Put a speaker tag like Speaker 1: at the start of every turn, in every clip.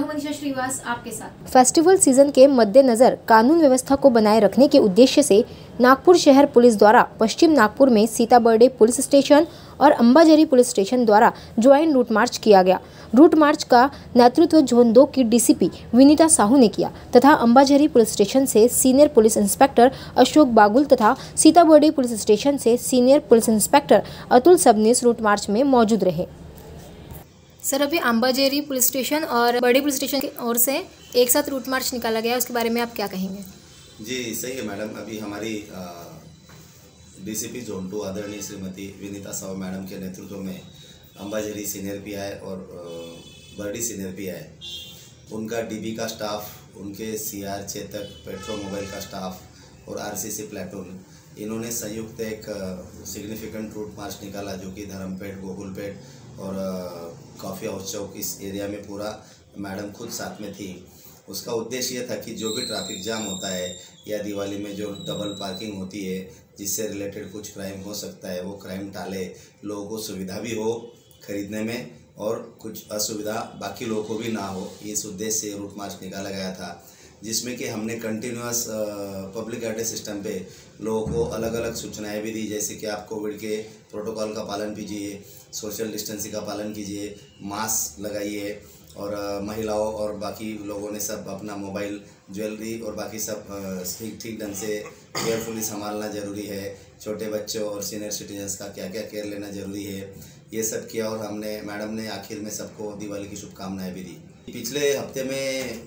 Speaker 1: हूं मनीषा श्रीवास आपके साथ।
Speaker 2: फेस्टिवल सीजन के मद्देनजर कानून व्यवस्था को बनाए रखने के उद्देश्य से नागपुर शहर पुलिस द्वारा पश्चिम नागपुर में सीताबर्डे पुलिस स्टेशन और अंबाझरी पुलिस स्टेशन द्वारा ज्वाइंट रूट मार्च किया गया। रूट मार्च का नेतृत्व जोन 2 की डीसीपी विनीता साहू ने किया तथा अंबाझरी पुलिस स्टेशन से senior police inspector Ashok Bagul तथा सीताबर्डे पुलिस स्टेशन से senior police inspector Atul Sabnis route march में मौजूद रहे।
Speaker 1: सर, अभी अंबाझरी पुलिस स्टेशन और बड़े पुलिस स्टेशन की ओर से एक साथ रूट मार्च निकाला गया है, उसके बारे में आप क्या कहेंगे?
Speaker 3: जी सही है मैडम। अभी हमारी डीसीपी जोन 2 आदरणीय श्रीमती विनीता साहू मैडम के नेतृत्व में अंबाझरी सीनियर पीआई और बर्डी सीनियर पीआई, उनका डीबी का स्टाफ, उनके सीआर चेतक पेट्रो मोबाइल का स्टाफ और आरसीसी प्लेटून, इन्होंने संयुक्त एक सिग्निफिकेंट रूट मार्च निकाला जो कि धर्मपेट, गोकुलपेट और कॉफ़ी हाउस चौक इस एरिया में पूरा मैडम खुद साथ में थी। उसका उद्देश्य ये था कि जो भी ट्रैफिक जाम होता है या दिवाली में जो डबल पार्किंग होती है जिससे रिलेटेड कुछ क्राइम हो सकता है, वो क्राइम टाले, लोगों को सुविधा भी हो खरीदने में और कुछ असुविधा बाकी लोगों को भी ना हो, इस उद्देश्य से रूट मार्च निकाला गया था, जिसमें कि हमने कंटिन्यूअस पब्लिक एड्रेस सिस्टम पे लोगों को अलग अलग सूचनाएं भी दी, जैसे कि आप कोविड के प्रोटोकॉल का पालन कीजिए, सोशल डिस्टेंसिंग का पालन कीजिए, मास्क लगाइए और महिलाओं और बाकी लोगों ने सब अपना मोबाइल, ज्वेलरी और बाकी सब ठीक ढंग से केयरफुली संभालना ज़रूरी है। छोटे बच्चों और सीनियर सिटीजन्स का क्या क्या केयर लेना ज़रूरी है, ये सब किया और मैडम ने आखिर में सबको दिवाली की शुभकामनाएं भी दी। पिछले हफ्ते में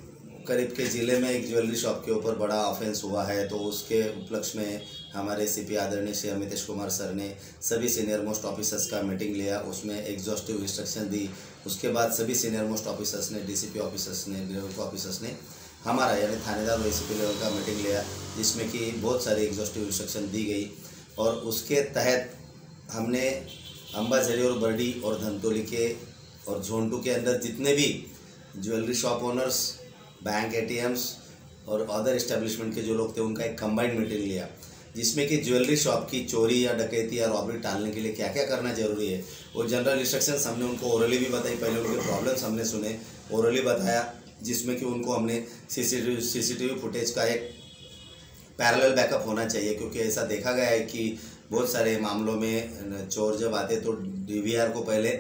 Speaker 3: करीब के ज़िले में एक ज्वेलरी शॉप के ऊपर बड़ा ऑफेंस हुआ है, तो उसके उपलक्ष्य में हमारे सीपी आदरणीय श्री अमितेश कुमार सर ने सभी सीनियर मोस्ट ऑफिसर्स का मीटिंग लिया, उसमें एग्जॉस्टिव इंस्ट्रक्शन दी। उसके बाद सभी सीनियर मोस्ट ऑफिसर्स ने, डीसीपी ऑफिसर्स ने, ग्रेड ऑफिसर्स ने हमारा यानी थानेदार और एसीपी लेवल का मीटिंग लिया, जिसमें कि बहुत सारी एग्जॉस्टिव इंस्ट्रक्शन दी गई और उसके तहत हमने अंबाझरी और बर्डी और धंतोली के और जोन 2 के अंदर जितने भी jewellery shop owners, bank ATMs और अदर इस्टेब्लिशमेंट के जो लोग थे उनका एक कंबाइंड मीटिंग लिया, जिसमें कि ज्वेलरी शॉप की चोरी या डकैती या रॉबरी टालने के लिए क्या क्या करना जरूरी है वो जनरल इंस्ट्रक्शंस हमने उनको ओरली भी बताई। पहले उनके प्रॉब्लम्स हमने सुने, ओरली बताया, जिसमें कि उनको हमने सीसीटीवी फुटेज का एक पैरेलल बैकअप होना चाहिए, क्योंकि ऐसा देखा गया है कि बहुत सारे मामलों में चोर जब आते तो डीवीआर को पहले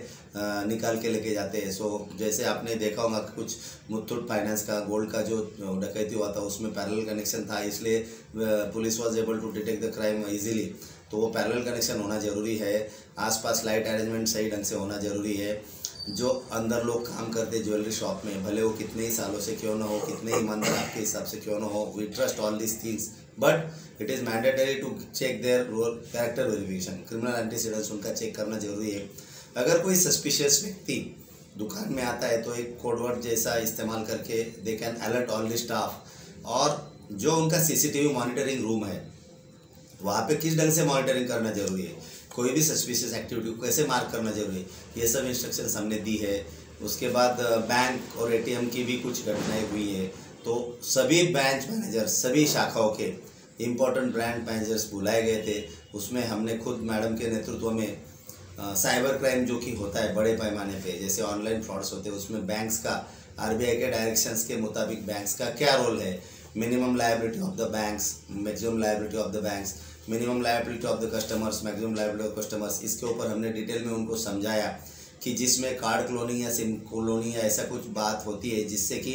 Speaker 3: निकाल के लेके जाते हैं। सो जैसे आपने देखा होगा कुछ मुथूट फाइनेंस का गोल्ड का जो डकैती हुआ था उसमें पैरेलल कनेक्शन था, इसलिए police was able to detect the crime easily. तो वो पैरेलल कनेक्शन होना ज़रूरी है, आसपास लाइट अरेंजमेंट सही ढंग से होना ज़रूरी है। जो अंदर लोग काम करते ज्वेलरी शॉप में, भले वो कितने ही सालों से क्यों ना हो, कितने ईमानदार आपके हिसाब से क्यों ना हो, we trust all this things, but it is mandatory to check their role character verification, criminal antecedents उनका चेक करना जरूरी है। अगर कोई सस्पिशियस व्यक्ति दुकान में आता है तो एक कोडवर्ड जैसा इस्तेमाल करके they can alert all the staff, और जो उनका सीसीटीवी मॉनिटरिंग रूम है वहाँ पे किस ढंग से मॉनिटरिंग करना जरूरी है, कोई भी सस्पिशियस एक्टिविटी को कैसे मार्क करना जरूरी है, ये सब इंस्ट्रक्शंस हमने दी है। उसके बाद बैंक और एटीएम की भी कुछ घटनाएं हुई है, तो सभी ब्रांच मैनेजर, सभी शाखाओं के इम्पोर्टेंट ब्रांच मैनेजर्स बुलाए गए थे। उसमें हमने खुद मैडम के नेतृत्व में साइबर क्राइम जो कि होता है बड़े पैमाने पे, जैसे ऑनलाइन फ्रॉड्स होते हैं, उसमें बैंक्स का आरबीआई के डायरेक्शंस के मुताबिक बैंक्स का क्या रोल है, minimum liability of the banks, maximum liability of the banks, minimum liability of the customers, maximum liability of customers, इसके ऊपर हमने डिटेल में उनको समझाया कि जिसमें कार्ड क्लोनिंग या सिम क्लोनिंग या ऐसा कुछ बात होती है जिससे कि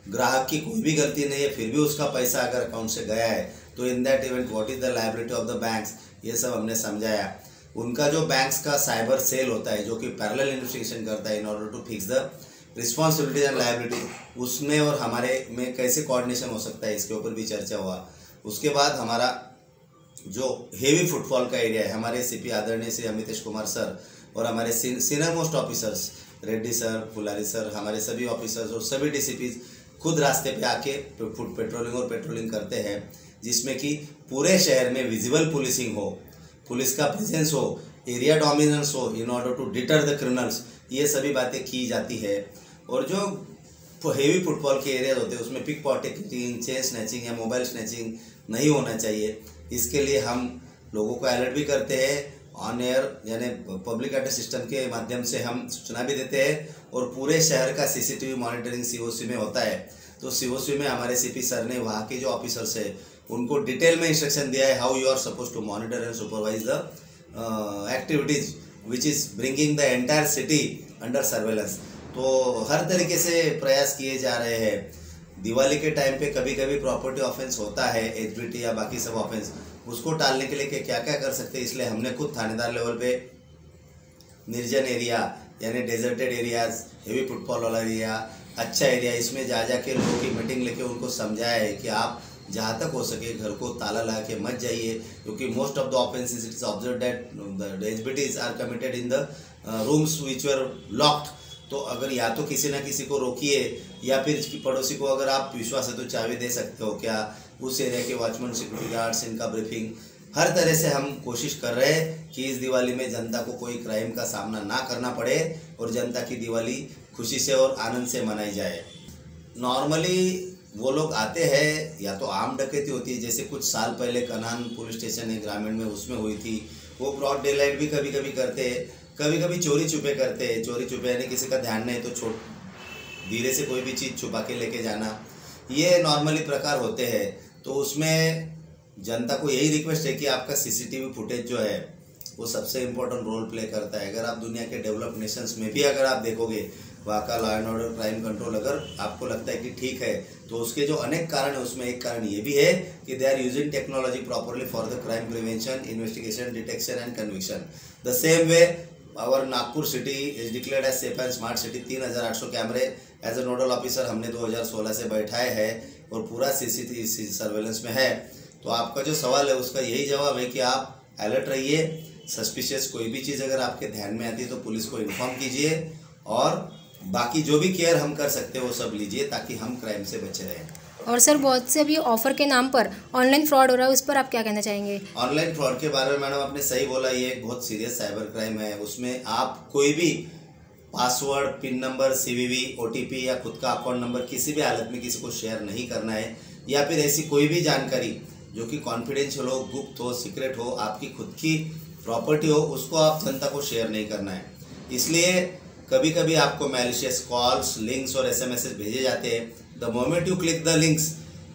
Speaker 3: ग्राहक की कोई भी गलती नहीं है फिर भी उसका पैसा अगर अकाउंट से गया है, तो in that event what is the liability of the banks, ये सब हमने समझाया। उनका जो बैंक्स का साइबर सेल होता है जो कि पैरेलल इन्वेस्टिगेशन करता है in order to fix the responsibility and liability, उसमें और हमारे में कैसे कोऑर्डिनेशन हो सकता है, इसके ऊपर भी चर्चा हुआ। उसके बाद हमारा जो हेवी फुटफॉल का एरिया है, हमारे सीपी आदरणीय श्री अमितेश कुमार सर और हमारे senior most officers Reddy sir, Phulari sir, हमारे सभी ऑफिसर्स और सभी डीसीपीज खुद रास्ते पे आके फुट पेट्रोलिंग और पेट्रोलिंग करते हैं, जिसमें कि पूरे शहर में विजिबल पुलिसिंग हो, पुलिस का प्रेजेंस हो, एरिया डोमिनेंस हो in order to deter the criminals, ये सभी बातें की जाती है। और जो हेवी फुटबॉल के एरिया होते हैं उसमें पिक पॉकेटिंग, चेन स्नैचिंग या मोबाइल स्नैचिंग नहीं होना चाहिए, इसके लिए हम लोगों को अलर्ट भी करते हैं ऑन एयर यानी पब्लिक एड्रेस सिस्टम के माध्यम से हम सूचना भी देते हैं और पूरे शहर का सीसीटीवी मॉनिटरिंग सीओसी में होता है। तो सीओसी में हमारे सीपी सर ने वहाँ के जो ऑफिसर्स है उनको डिटेल में इंस्ट्रक्शन दिया है how you are suppose to monitor and supervise the activities which is bringing the entire city under surveillance. तो हर तरीके से प्रयास किए जा रहे हैं। दिवाली के टाइम पे कभी कभी प्रॉपर्टी ऑफेंस होता है, एचबीटी या बाकी सब ऑफेंस, उसको टालने के लिए क्या क्या कर सकते हैं, इसलिए हमने खुद थानेदार लेवल पे निर्जन एरिया यानी डेजर्टेड एरियाज, हेवी फुटफॉल वाला एरिया, अच्छा एरिया, इसमें जा के लोगों की मीटिंग लेके उनको समझाया है कि आप जहाँ तक हो सके घर को ताला लगा के मत जाइए, क्योंकि most of the offences it's observe that the HBTs are committed in the rooms which were locked. तो अगर या तो किसी ना किसी को रोकिए या फिर इसकी पड़ोसी को अगर आप विश्वास है तो चाबी दे सकते हो क्या, उस एरिया के वॉचमैन, सिक्योरिटी गार्ड्स, इनका ब्रीफिंग, हर तरह से हम कोशिश कर रहे हैं कि इस दिवाली में जनता को कोई क्राइम का सामना ना करना पड़े और जनता की दिवाली खुशी से और आनंद से मनाई जाए। नॉर्मली वो लोग आते हैं या तो आम डकैती होती है, जैसे कुछ साल पहले कनान पुलिस स्टेशन है ग्रामीण में, उसमें हुई थी। वो ब्रॉड डे लाइट भी कभी कभी करते हैं, कभी कभी चोरी छुपे करते हैं। चोरी छुपे यानी किसी का ध्यान नहीं तो धीरे से कोई भी चीज़ छुपा के लेके जाना, ये नॉर्मली प्रकार होते हैं। तो उसमें जनता को यही रिक्वेस्ट है कि आपका सीसीटीवी फुटेज जो है वो सबसे इम्पोर्टेंट रोल प्ले करता है। अगर आप दुनिया के डेवलप नेशंस में भी अगर आप देखोगे वहाँ का law and order, crime control अगर आपको लगता है कि ठीक है, तो उसके जो अनेक कारण है उसमें एक कारण ये भी है कि they are using technology properly for the crime prevention, investigation, detection and conviction. The same way our Nagpur city is declared as safe and smart city. 3800 कैमरे एज ए नोडल ऑफिसर हमने 2016 से बैठाए हैं और पूरा सीसीटीवी सर्वेलेंस में है। तो आपका जो सवाल है उसका यही जवाब है कि आप अलर्ट रहिए, सस्पिशियस कोई भी चीज़ अगर आपके ध्यान में आती है तो पुलिस को इन्फॉर्म कीजिए और बाकी जो भी केयर हम कर सकते हैं वो सब लीजिए ताकि हम क्राइम से बचे रहें।
Speaker 1: और सर बहुत से अभी ऑफर के नाम पर ऑनलाइन फ्रॉड हो रहा है, उस पर आप क्या कहना चाहेंगे?
Speaker 3: ऑनलाइन फ्रॉड के बारे में मैडम आपने सही बोला, ये एक बहुत सीरियस साइबर क्राइम है। उसमें आप कोई भी password, pin number, CVV, OTP या खुद का अकाउंट नंबर किसी भी हालत में किसी को शेयर नहीं करना है, या फिर ऐसी कोई भी जानकारी जो कि कॉन्फिडेंशियल हो, गुप्त हो, सीक्रेट हो, आपकी खुद की प्रॉपर्टी हो, उसको आप जनता को शेयर नहीं करना है। इसलिए कभी कभी आपको मैलिशियस कॉल्स, लिंक्स और एसएमएस भेजे जाते हैं। The moment you click the links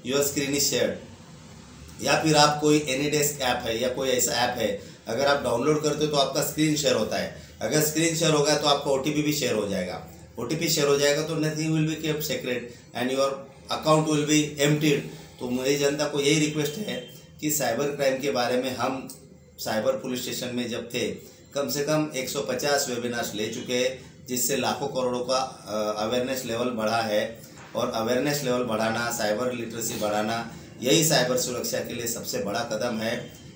Speaker 3: your screen is shared. या फिर आप कोई एनीडेस्क ऐप है या कोई ऐसा ऐप है, अगर आप डाउनलोड करते हो तो आपका स्क्रीन शेयर होता है। अगर स्क्रीन शेयर हो गया तो आपका ओटीपी भी शेयर हो जाएगा। ओटीपी शेयर हो जाएगा तो nothing will be kept secret and your account will be emptied. तो मेरी जनता को यही रिक्वेस्ट है कि साइबर क्राइम के बारे में हम साइबर पुलिस स्टेशन में जब थे कम से कम 150 वेबिनार्स ले चुके हैं, जिससे लाखों करोड़ों का अवेयरनेस लेवल बढ़ा है। और अवेयरनेस लेवल बढ़ाना, साइबर लिटरेसी बढ़ाना, यही साइबर सुरक्षा के लिए सबसे बड़ा कदम है,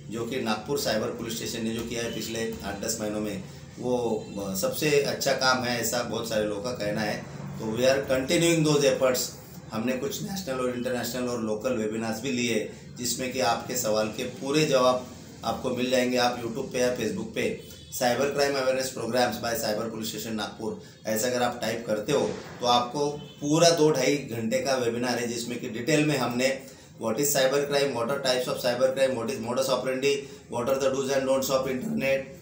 Speaker 3: जो कि नागपुर साइबर पुलिस स्टेशन ने जो किया है पिछले 8-10 महीनों में, वो सबसे अच्छा काम है, ऐसा बहुत सारे लोगों का कहना है। तो we are continuing those efforts. हमने कुछ नेशनल और इंटरनेशनल और लोकल वेबिनार्स भी लिए, जिसमें कि आपके सवाल के पूरे जवाब आपको मिल जाएंगे। आप यूट्यूब पे या फेसबुक पे cyber crime awareness programs by cyber police station Nagpur ऐसा अगर आप टाइप करते हो तो आपको पूरा 2-2.5 घंटे का वेबिनार है, जिसमें कि डिटेल में हमने what is cyber crime, what are types of cyber crime, what is modus operandi, what are the dos and don'ts of internet,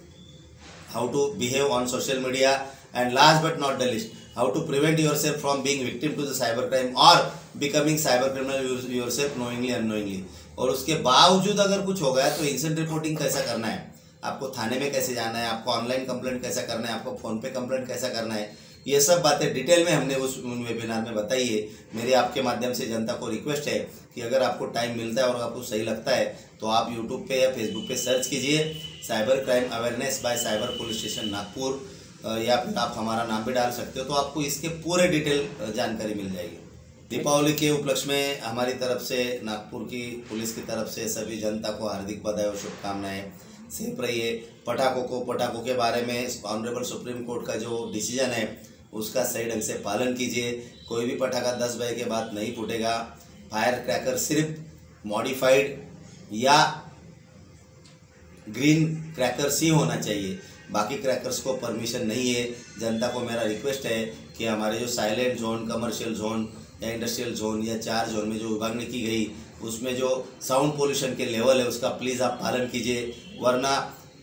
Speaker 3: how to behave on social media, and last but not the list, how to prevent yourself from being victim to the cyber crime और becoming cyber criminal yourself knowingly unknowingly. और उसके बावजूद अगर कुछ हो गया तो incident reporting कैसा करना है, आपको थाने में कैसे जाना है, आपको ऑनलाइन कंप्लेंट कैसा करना है, आपको फ़ोन पे कंप्लेंट कैसा करना है, ये सब बातें डिटेल में हमने उन वेबिनार में बताई है। मेरी आपके माध्यम से जनता को रिक्वेस्ट है कि अगर आपको टाइम मिलता है और आपको सही लगता है तो आप यूट्यूब पे या फेसबुक पे सर्च कीजिए cyber crime awareness by cyber police station Nagpur, या फिर आप हमारा नाम भी डाल सकते हो, तो आपको इसके पूरे डिटेल जानकारी मिल जाएगी। दीपावली के उपलक्ष्य में हमारी तरफ से, नागपुर की पुलिस की तरफ से सभी जनता को हार्दिक बधाई और शुभकामनाएं। सेफ रहिए। पटाखों के बारे में ऑनरेबल सुप्रीम कोर्ट का जो डिसीजन है उसका सही ढंग से पालन कीजिए। कोई भी पटाखा 10 बजे के बाद नहीं फूटेगा। फायर क्रैकर सिर्फ मॉडिफाइड या ग्रीन क्रैकर्स ही होना चाहिए, बाकी क्रैकर्स को परमिशन नहीं है। जनता को मेरा रिक्वेस्ट है कि हमारे जो साइलेंट जोन, कमर्शियल जोन या इंडस्ट्रियल जोन या 4 जोन में जो विभागनी की गई उसमें जो साउंड पोल्यूशन के लेवल है उसका प्लीज़ आप पालन कीजिए, वरना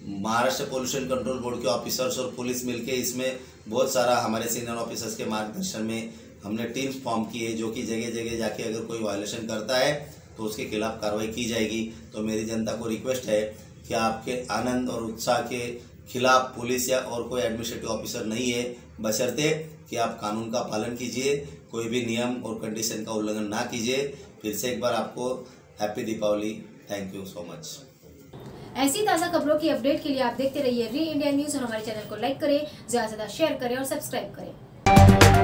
Speaker 3: महाराष्ट्र पोल्यूशन कंट्रोल बोर्ड के ऑफिसर्स और पुलिस मिलके इसमें बहुत सारा हमारे सीनियर ऑफिसर्स के मार्गदर्शन में हमने टीम्स फॉर्म की है, जो कि जगह जगह जाके अगर कोई वायलेशन करता है तो उसके खिलाफ कार्रवाई की जाएगी। तो मेरी जनता को रिक्वेस्ट है कि आपके आनंद और उत्साह के खिलाफ पुलिस या और कोई एडमिनिस्ट्रेटिव ऑफिसर नहीं है, बशर्ते कि आप कानून का पालन कीजिए, कोई भी नियम और कंडीशन का उल्लंघन ना कीजिए। फिर से एक बार आपको happy Deepavali. Thank you so much.
Speaker 1: ऐसी ताज़ा खबरों की अपडेट के लिए आप देखते रहिए री इंडिया न्यूज़ और हमारे चैनल को लाइक करें, ज़्यादा से ज़्यादा शेयर करें और सब्सक्राइब करें।